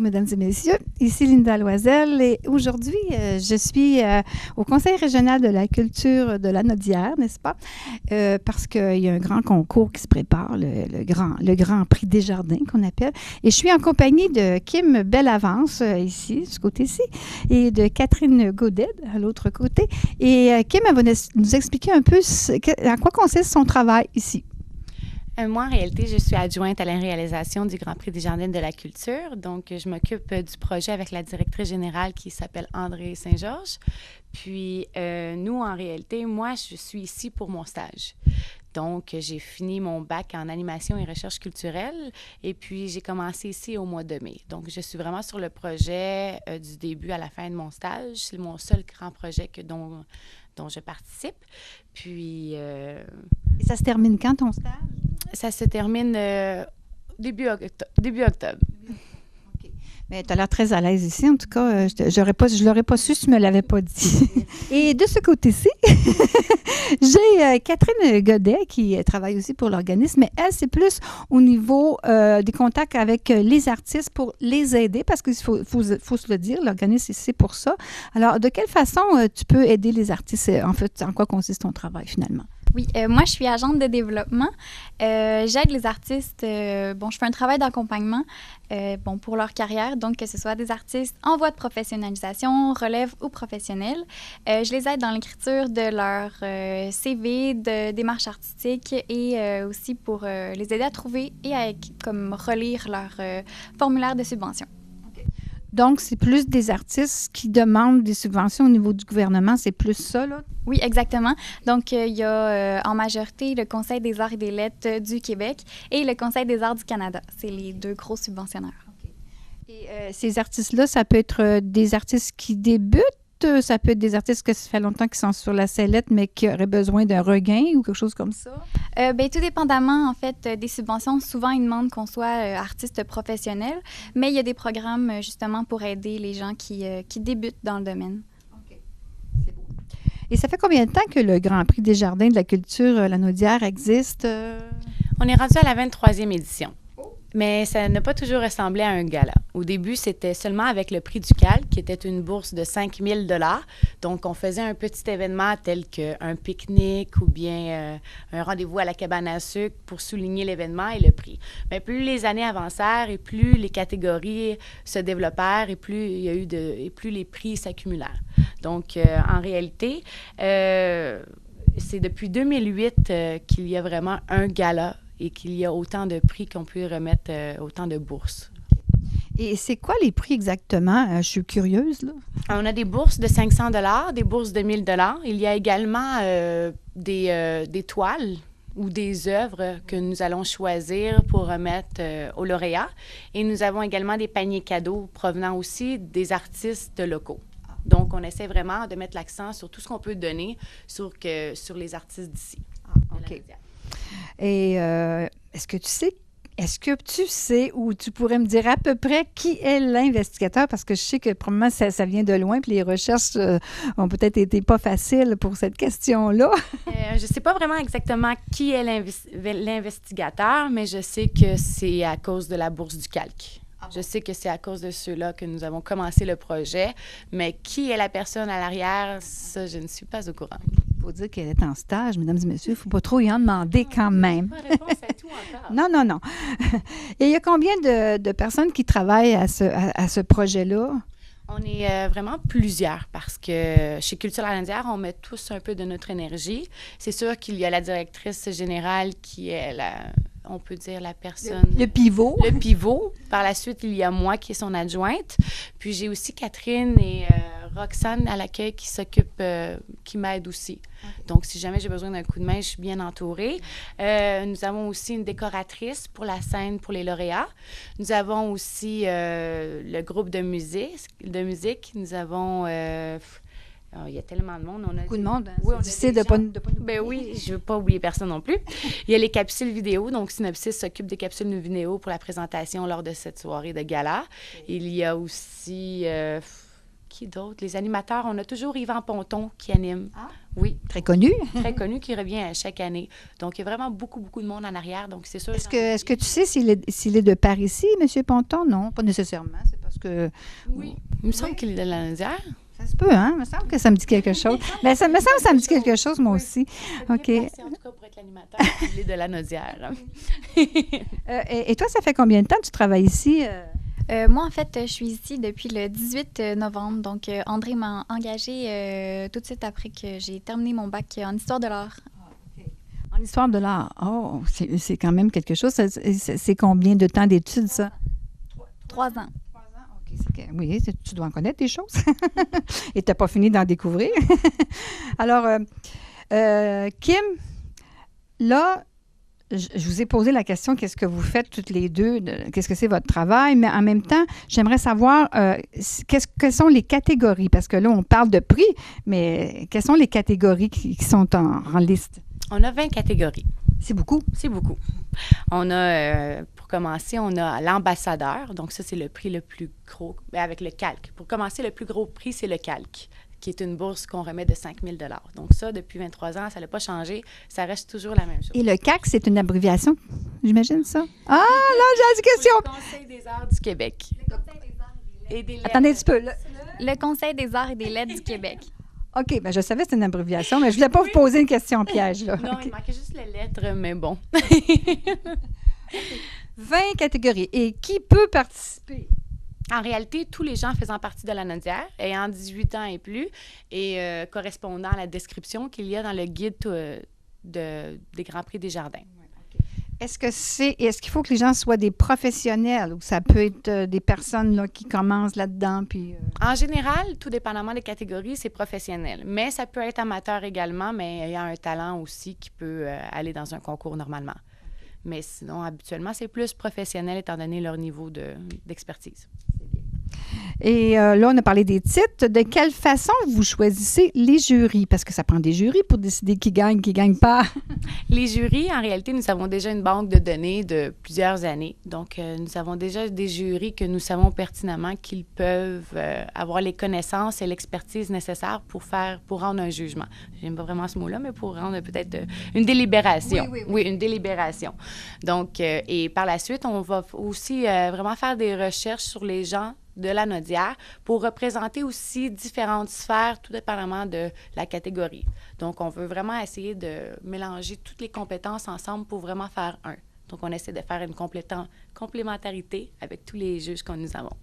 mesdames et messieurs. Ici Linda Loisel et aujourd'hui, je suis au Conseil régional de la culture de Lanaudière, n'est-ce pas? Parce qu'il y a un grand concours qui se prépare, le Grand Prix Desjardins qu'on appelle. Et je suis en compagnie de Kim Bellavance, ici, de ce côté-ci, et de Catherine Gaudet, à l'autre côté. Et Kim, elle va nous expliquer un peu à quoi consiste son travail ici. Moi, en réalité, je suis adjointe à la réalisation du Grand Prix Desjardins de la culture. Donc, je m'occupe du projet avec la directrice générale qui s'appelle André Saint-Georges. Puis, nous, en réalité, moi, je suis ici pour mon stage. Donc, j'ai fini mon bac en animation et recherche culturelle et puis j'ai commencé ici au mois de mai. Donc, je suis vraiment sur le projet du début à la fin de mon stage. C'est mon seul grand projet dont je participe. Puis... Et ça se termine quand, ton stage? Ça se termine début octobre. OK. Mais tu as l'air très à l'aise ici. En tout cas, je l'aurais pas su si tu ne me l'avais pas dit. Et de ce côté-ci, j'ai Catherine Godet qui travaille aussi pour l'organisme, mais elle, c'est plus au niveau des contacts avec les artistes pour les aider, parce qu'il faut se le dire, l'organisme, c'est pour ça. Alors, de quelle façon tu peux aider les artistes? En fait, en quoi consiste ton travail, finalement? Oui, moi, je suis agente de développement. J'aide les artistes. Je fais un travail d'accompagnement pour leur carrière, donc que ce soit des artistes en voie de professionnalisation, relève ou professionnelle. Je les aide dans l'écriture de leur CV, de démarche artistique et aussi pour les aider à trouver et à relire leur formulaire de subvention. Donc, c'est plus des artistes qui demandent des subventions au niveau du gouvernement, c'est plus ça, là? Oui, exactement. Donc, il y a en majorité le Conseil des arts et des lettres du Québec et le Conseil des arts du Canada. C'est les deux gros subventionnaires. Okay. Et ces artistes-là, ça peut être des artistes qui débutent, ça peut être des artistes que ça fait longtemps qu'ils sont sur la sellette, mais qui auraient besoin d'un regain ou quelque chose comme ça? Tout dépendamment, en fait, des subventions. Souvent, ils demandent qu'on soit artiste professionnel, mais il y a des programmes, justement, pour aider les gens qui débutent dans le domaine. OK. C'est beau. Et ça fait combien de temps que le Grand Prix Desjardins de la culture Lanaudière existe? On est rendu à la 23e édition. Mais ça n'a pas toujours ressemblé à un gala. Au début, c'était seulement avec le prix du Calque, qui était une bourse de 5 000 $. Donc, on faisait un petit événement tel qu'un pique-nique ou bien un rendez-vous à la cabane à sucre pour souligner l'événement et le prix. Mais plus les années avancèrent et plus les catégories se développèrent et plus il y a eu et plus les prix s'accumulèrent. Donc, en réalité, c'est depuis 2008 qu'il y a vraiment un gala et qu'il y a autant de prix qu'on peut remettre, autant de bourses. Et c'est quoi les prix exactement? Je suis curieuse, là. On a des bourses de 500 $, des bourses de 1 000 $. Il y a également des toiles ou des œuvres que nous allons choisir pour remettre aux lauréats. Et nous avons également des paniers cadeaux provenant aussi des artistes locaux. Donc, on essaie vraiment de mettre l'accent sur tout ce qu'on peut donner sur les artistes d'ici. OK. Et est-ce que tu sais ou tu pourrais me dire à peu près qui est l'investigateur? Parce que je sais que probablement ça vient de loin, puis les recherches ont peut-être été pas faciles pour cette question-là. Je ne sais pas vraiment exactement qui est l'investigateur, mais je sais que c'est à cause de la bourse du Calque. Je sais que c'est à cause de ceux-là que nous avons commencé le projet, mais qui est la personne à l'arrière, ça, je ne suis pas au courant. Il faut dire qu'elle est en stage, mesdames et messieurs. Il ne faut pas trop y en demander quand même. Pas réponse à tout encore. Non. Et il y a combien de personnes qui travaillent à ce projet-là? On est vraiment plusieurs parce que chez Culture Lanaudière, on met tous un peu de notre énergie. C'est sûr qu'il y a la directrice générale qui est on peut dire la personne... Le pivot. Le pivot. Par la suite, il y a moi qui est son adjointe. Puis j'ai aussi Catherine et Roxane à l'accueil qui m'aident aussi. Okay. Donc, si jamais j'ai besoin d'un coup de main, je suis bien entourée. Nous avons aussi une décoratrice pour la scène pour les lauréats. Nous avons aussi le groupe de musique. Nous avons... il y a tellement de monde. On a beaucoup de monde. Oui, on essaie de pas Ben oui, je ne veux pas oublier personne non plus. Il y a les capsules vidéo. Donc, Synopsis s'occupe des capsules vidéo pour la présentation lors de cette soirée de gala. Okay. Il y a aussi... qui d'autre? Les animateurs, on a toujours Yvan Ponton qui anime. Ah. Oui. Très connu. Très connu, qui revient à chaque année. Donc, il y a vraiment beaucoup, beaucoup de monde en arrière. Donc, c'est sûr. Est-ce que tu sais s'il est de par ici, M. Ponton? Non, pas nécessairement. C'est parce que... Oui. Il me semble qu'il est de la Naudière. Ça se peut, hein? Il me semble que ça me dit quelque chose. Mais ça me semble que ça me dit quelque chose, moi aussi. OK. Merci, en tout cas, pour être l'animateur, il est de la Naudière. Et toi, ça fait combien de temps que tu travailles ici? Moi, en fait, je suis ici depuis le 18 novembre. Donc, André m'a engagée tout de suite après que j'ai terminé mon bac en histoire de l'art. En histoire de l'art. Oh, c'est quand même quelque chose. C'est combien de temps d'études, ça? 3 ans. 3 ans, OK. Oui, tu dois en connaître des choses. Et tu n'as pas fini d'en découvrir. Alors, Kim, là, je vous ai posé la question, qu'est-ce que vous faites toutes les deux, qu'est-ce que c'est votre travail, mais en même temps, j'aimerais savoir quelles sont les catégories, parce que là, on parle de prix, mais quelles sont les catégories qui sont en liste? On a 20 catégories. C'est beaucoup. C'est beaucoup. On a, pour commencer, on a l'ambassadeur. Donc, ça, c'est le prix le plus gros, avec le calque. Pour commencer, le plus gros prix, c'est le calque, qui est une bourse qu'on remet de 5 000 $. Donc ça, depuis 23 ans, ça n'a pas changé. Ça reste toujours la même chose. Et le CAC, c'est une abréviation, j'imagine ça? Ah, là, j'ai une question. Le Conseil des arts du Québec. Le Conseil des arts et des lettres. Attendez un petit peu. Le Conseil des arts et des lettres du Québec. OK, bien, je savais que c'était une abréviation, mais je ne voulais pas vous poser une question piège. Là. Non, il manquait juste les lettres, mais bon. 20 catégories. Et qui peut participer? En réalité, tous les gens faisant partie de la Naudière, ayant 18 ans et plus, et correspondant à la description qu'il y a dans le guide des Grands Prix des Jardins. Est-ce qu'il faut que les gens soient des professionnels ou ça peut être des personnes là, qui commencent là-dedans? Puis, En général, tout dépendamment des catégories, c'est professionnel. Mais ça peut être amateur également, mais ayant un talent aussi qui peut aller dans un concours normalement. Mais sinon, habituellement, c'est plus professionnel étant donné leur niveau d'expertise. Et là, on a parlé des titres. De quelle façon vous choisissez les jurys? Parce que ça prend des jurys pour décider qui gagne pas. Les jurys, en réalité, nous avons déjà une banque de données de plusieurs années. Donc, nous avons déjà des jurys que nous savons pertinemment qu'ils peuvent avoir les connaissances et l'expertise nécessaires pour rendre un jugement. J'aime pas vraiment ce mot-là, mais pour rendre peut-être une délibération. Oui, une délibération. Donc, et par la suite, on va aussi vraiment faire des recherches sur les gens de la Naudière pour représenter aussi différentes sphères, tout dépendamment de la catégorie. Donc, on veut vraiment essayer de mélanger toutes les compétences ensemble pour vraiment faire un. Donc, on essaie de faire une complémentarité avec tous les juges que nous avons.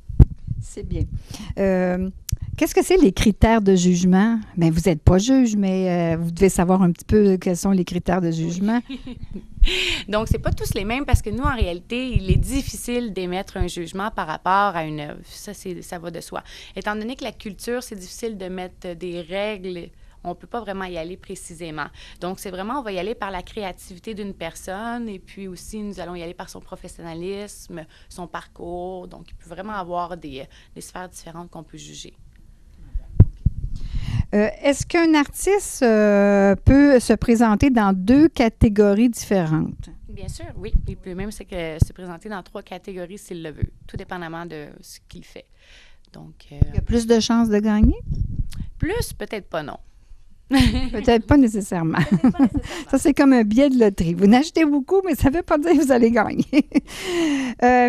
C'est bien. Qu'est-ce que c'est les critères de jugement? Bien, vous n'êtes pas juge, mais vous devez savoir un petit peu quels sont les critères de jugement. Donc, c'est pas tous les mêmes parce que nous, en réalité, il est difficile d'émettre un jugement par rapport à une œuvre. Ça va de soi. Étant donné que la culture, c'est difficile de mettre des règles, on ne peut pas vraiment y aller précisément. Donc, c'est vraiment, on va y aller par la créativité d'une personne et puis aussi, nous allons y aller par son professionnalisme, son parcours. Donc, il peut vraiment avoir des sphères différentes qu'on peut juger. Est-ce qu'un artiste peut se présenter dans 2 catégories différentes? Bien sûr, oui. Il peut même se présenter dans 3 catégories s'il le veut, tout dépendamment de ce qu'il fait. Donc, il y a plus de chances de gagner? Plus, peut-être pas, non. Peut-être pas nécessairement. Ça, c'est comme un billet de loterie. Vous n'achetez beaucoup, mais ça ne veut pas dire que vous allez gagner.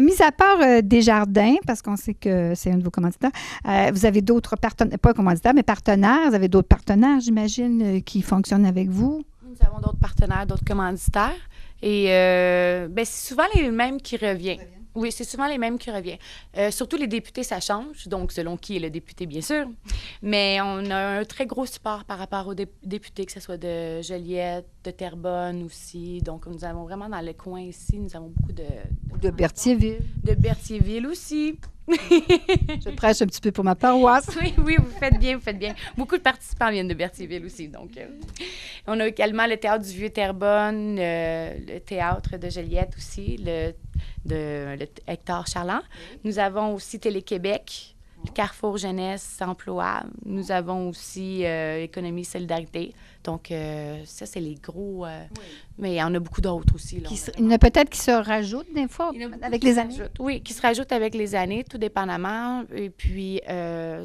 Mis à part Desjardins, parce qu'on sait que c'est un de vos commanditaires, vous avez d'autres partenaires, pas commanditaires, mais partenaires. Vous avez d'autres partenaires, j'imagine, qui fonctionnent avec vous? Nous avons d'autres partenaires, d'autres commanditaires. Et c'est souvent les mêmes qui reviennent. Oui, c'est souvent les mêmes qui reviennent. Surtout les députés, ça change, donc selon qui est le député, bien sûr. Mais on a un très gros support par rapport aux députés, que ce soit de Joliette, de Terrebonne aussi. Donc, nous avons vraiment dans le coin ici, nous avons beaucoup de Berthierville. De Berthierville aussi. Je prêche un petit peu pour ma paroisse. Oui, vous faites bien, vous faites bien. Beaucoup de participants viennent de Berthierville aussi. Donc, on a également le Théâtre du Vieux-Terrebonne, le Théâtre de Joliette aussi, le Hector Charland. Nous avons aussi Télé-Québec. Carrefour Jeunesse, Emploi. Nous avons aussi Économie, Solidarité. Donc, ça, c'est les gros... Mais il y en a beaucoup d'autres aussi. Là, Il y en a peut-être qui se rajoutent des fois avec les années. Oui, qui se rajoutent avec les années, tout dépendamment. Et puis,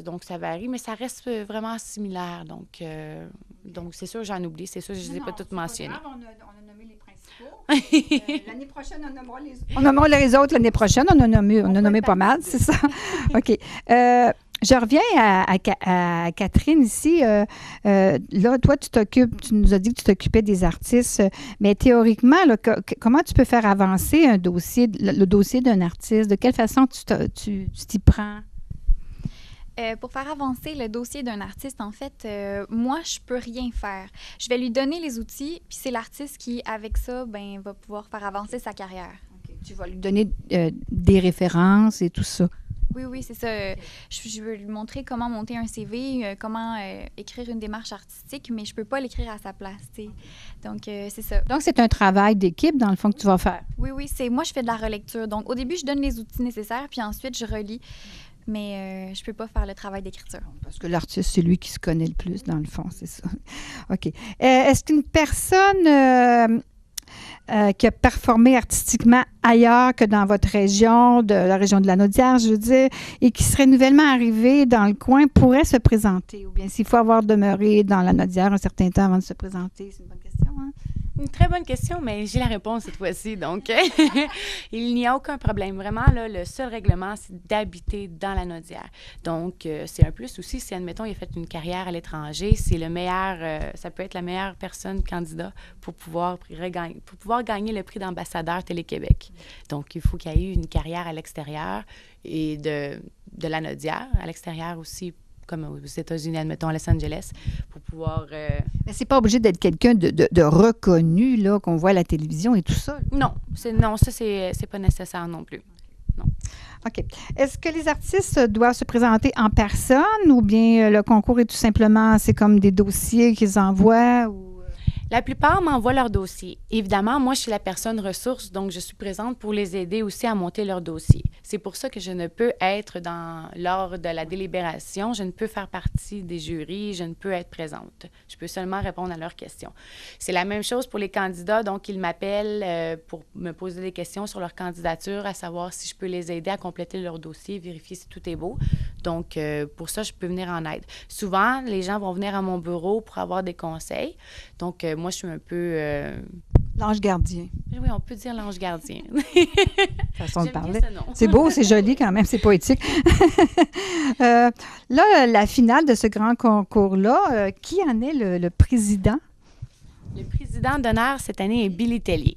donc, ça varie, mais ça reste vraiment similaire. Donc c'est sûr, j'en oublie. C'est sûr, je ne les ai pas toutes mentionnées. On a nommé les principaux. L'année prochaine, on nommera les autres. On nommera les autres l'année prochaine. On a nommé pas mal, c'est ça. OK. Je reviens à Catherine ici. Là, toi, tu nous as dit que tu t'occupais des artistes, mais théoriquement, là, comment tu peux faire avancer un dossier, le dossier d'un artiste? De quelle façon tu t'y prends? Pour faire avancer le dossier d'un artiste, en fait, moi, je peux rien faire. Je vais lui donner les outils, puis c'est l'artiste qui, avec ça, va pouvoir faire avancer sa carrière. Okay. Tu vas lui donner des références et tout ça. Oui, c'est ça. Je veux lui montrer comment monter un CV, comment écrire une démarche artistique, mais je ne peux pas l'écrire à sa place, tu sais. Donc, c'est ça. Donc, c'est un travail d'équipe, dans le fond, que tu vas faire. Oui, moi, je fais de la relecture. Donc, au début, je donne les outils nécessaires, puis ensuite, je relis. Mais je ne peux pas faire le travail d'écriture. Parce que l'artiste, c'est lui qui se connaît le plus, dans le fond, c'est ça. OK. Est-ce qu'une personne qui a performé artistiquement ailleurs que dans votre région, de la région de la Naudière, je veux dire, et qui serait nouvellement arrivée dans le coin, pourrait se présenter? Ou bien s'il faut avoir demeuré dans la Naudière un certain temps avant de se présenter? C'est une bonne question, hein? Une très bonne question, mais j'ai la réponse cette fois-ci. Donc, il n'y a aucun problème. Vraiment, là, le seul règlement, c'est d'habiter dans la Naudière. Donc, c'est un plus aussi si, admettons, il a fait une carrière à l'étranger, c'est le meilleur, ça peut être la meilleure personne candidat pour pouvoir gagner le prix d'ambassadeur Télé-Québec. Donc, il faut qu'il y ait eu une carrière à l'extérieur et de la Naudière, à l'extérieur aussi, comme aux États-Unis, admettons, à Los Angeles, pour pouvoir... Mais c'est pas obligé d'être quelqu'un de reconnu, là, qu'on voit à la télévision et tout ça. Non, ça, c'est pas nécessaire non plus. Non. OK. Est-ce que les artistes doivent se présenter en personne ou bien le concours est tout simplement, c'est comme des dossiers qu'ils envoient ou... La plupart m'envoient leur dossier. Évidemment, moi, je suis la personne ressource, donc je suis présente pour les aider aussi à monter leur dossier. C'est pour ça que je ne peux être lors de la délibération, je ne peux faire partie des jurys, je ne peux être présente. Je peux seulement répondre à leurs questions. C'est la même chose pour les candidats, donc ils m'appellent pour me poser des questions sur leur candidature, à savoir si je peux les aider à compléter leur dossier, vérifier si tout est beau. Donc, pour ça, je peux venir en aide. Souvent, les gens vont venir à mon bureau pour avoir des conseils. Donc, moi, je suis un peu... L'ange gardien. Oui, on peut dire l'ange gardien. Façon de parler. C'est beau, c'est joli quand même, c'est poétique. Là, la finale de ce grand concours-là, qui en est le président? Le président d'honneur cette année est Billy Tellier.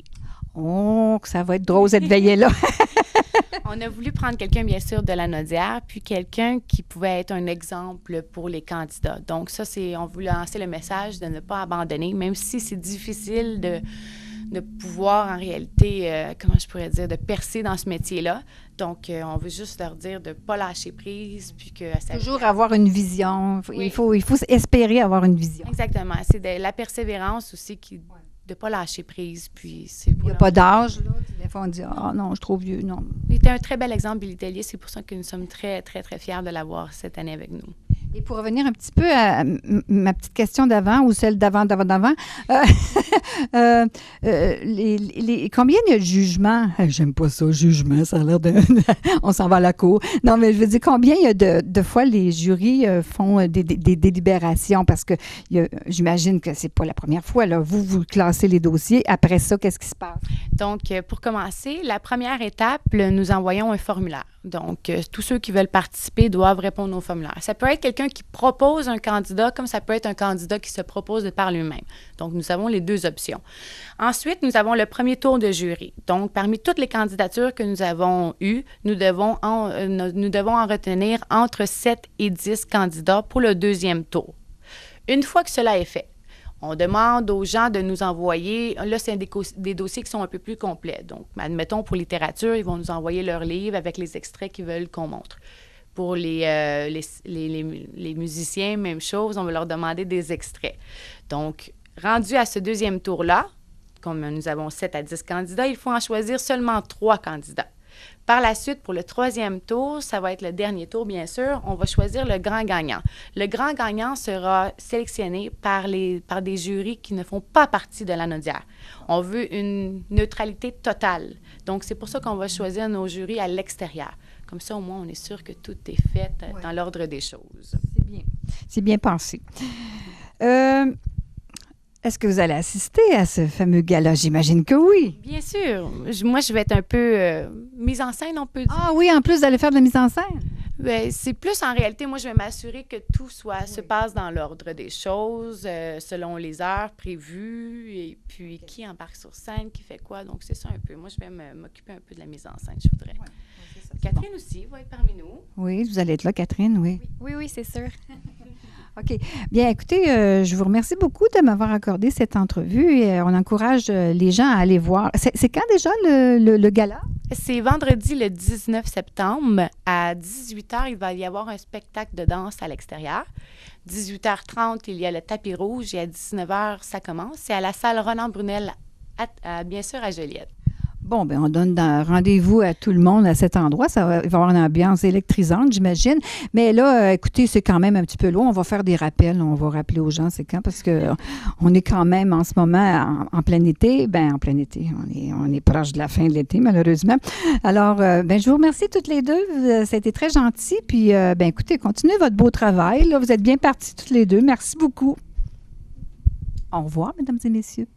Oh, que ça va être drôle cette veillée-là. On a voulu prendre quelqu'un, bien sûr, de la Naudière, puis quelqu'un qui pouvait être un exemple pour les candidats. Donc, ça, on voulait lancer le message de ne pas abandonner, même si c'est difficile de pouvoir, en réalité, comment je pourrais dire, de percer dans ce métier-là. Donc, on veut juste leur dire de ne pas lâcher prise, puis que... Toujours avoir une vision. Oui. Il faut espérer avoir une vision. Exactement. C'est de la persévérance aussi qui... de ne pas lâcher prise, puis c'est... Il n'y a pas d'âge, là. Des fois, on dit « Ah non, je suis trop vieux. » Non. Il était un très bel exemple, Billy Tellier. C'est pour ça que nous sommes très, très, très fiers de l'avoir cette année avec nous. Et pour revenir un petit peu à ma petite question d'avant ou celle d'avant, combien il y a de jugements? J'aime pas ça, jugement, ça a l'air de... On s'en va à la cour. Non, mais je veux dire, combien il y a de fois les jurys font des délibérations? Parce que j'imagine que c'est pas la première fois. Là. Vous classez les dossiers. Après ça, qu'est-ce qui se passe? Donc, pour commencer, la première étape, nous envoyons un formulaire. Donc, tous ceux qui veulent participer doivent répondre au formulaire. Ça peut être quelqu'un qui propose un candidat, comme ça peut être un candidat qui se propose de par lui-même. Donc, nous avons les deux options. Ensuite, nous avons le premier tour de jury. Donc, parmi toutes les candidatures que nous avons eues, nous devons en retenir entre 7 et 10 candidats pour le deuxième tour. Une fois que cela est fait, on demande aux gens de nous envoyer, là, c'est des dossiers qui sont un peu plus complets. Donc, admettons, pour littérature, ils vont nous envoyer leurs livres avec les extraits qu'ils veulent qu'on montre. Pour les musiciens, même chose, on va leur demander des extraits. Donc, rendu à ce deuxième tour-là, comme nous avons 7 à 10 candidats, il faut en choisir seulement 3 candidats. Par la suite, pour le 3e tour, ça va être le dernier tour, bien sûr, on va choisir le grand gagnant. Le grand gagnant sera sélectionné par des jurys qui ne font pas partie de l'Anaudière. On veut une neutralité totale. Donc, c'est pour ça qu'on va choisir nos jurys à l'extérieur. Comme ça, au moins, on est sûr que tout est fait dans l'ordre des choses. C'est bien. C'est bien pensé. Est-ce que vous allez assister à ce fameux gala? J'imagine que oui. Bien sûr. Moi, je vais être un peu mise en scène, on peut dire. Ah oui, en plus d'aller faire de la mise en scène? Bien, c'est plus en réalité, moi, je vais m'assurer que tout se passe dans l'ordre des choses, selon les heures prévues, et puis qui embarque sur scène, qui fait quoi. Donc, c'est ça un peu. Moi, je vais m'occuper un peu de la mise en scène, je voudrais. Ouais, c'est ça, Catherine aussi va être parmi nous. Oui, vous allez être là, Catherine, oui. Oui, c'est sûr. OK. Bien, écoutez, je vous remercie beaucoup de m'avoir accordé cette entrevue et on encourage les gens à aller voir. C'est quand déjà le gala? C'est vendredi le 19 septembre à 18h. Il va y avoir un spectacle de danse à l'extérieur. 18h30, il y a le tapis rouge et à 19h, ça commence. C'est à la salle Roland Brunel, bien sûr, à Joliette. Bon, bien, on donne rendez-vous à tout le monde à cet endroit. Il va y avoir une ambiance électrisante, j'imagine. Mais là, écoutez, c'est quand même un petit peu loin. On va faire des rappels. On va rappeler aux gens c'est quand, parce qu'on est quand même en ce moment en plein été. Bien, en plein été. On est proche de la fin de l'été, malheureusement. Alors, bien, je vous remercie toutes les deux. Ça a été très gentil. Puis, bien, écoutez, continuez votre beau travail. Là, vous êtes bien partis toutes les deux. Merci beaucoup. Au revoir, mesdames et messieurs.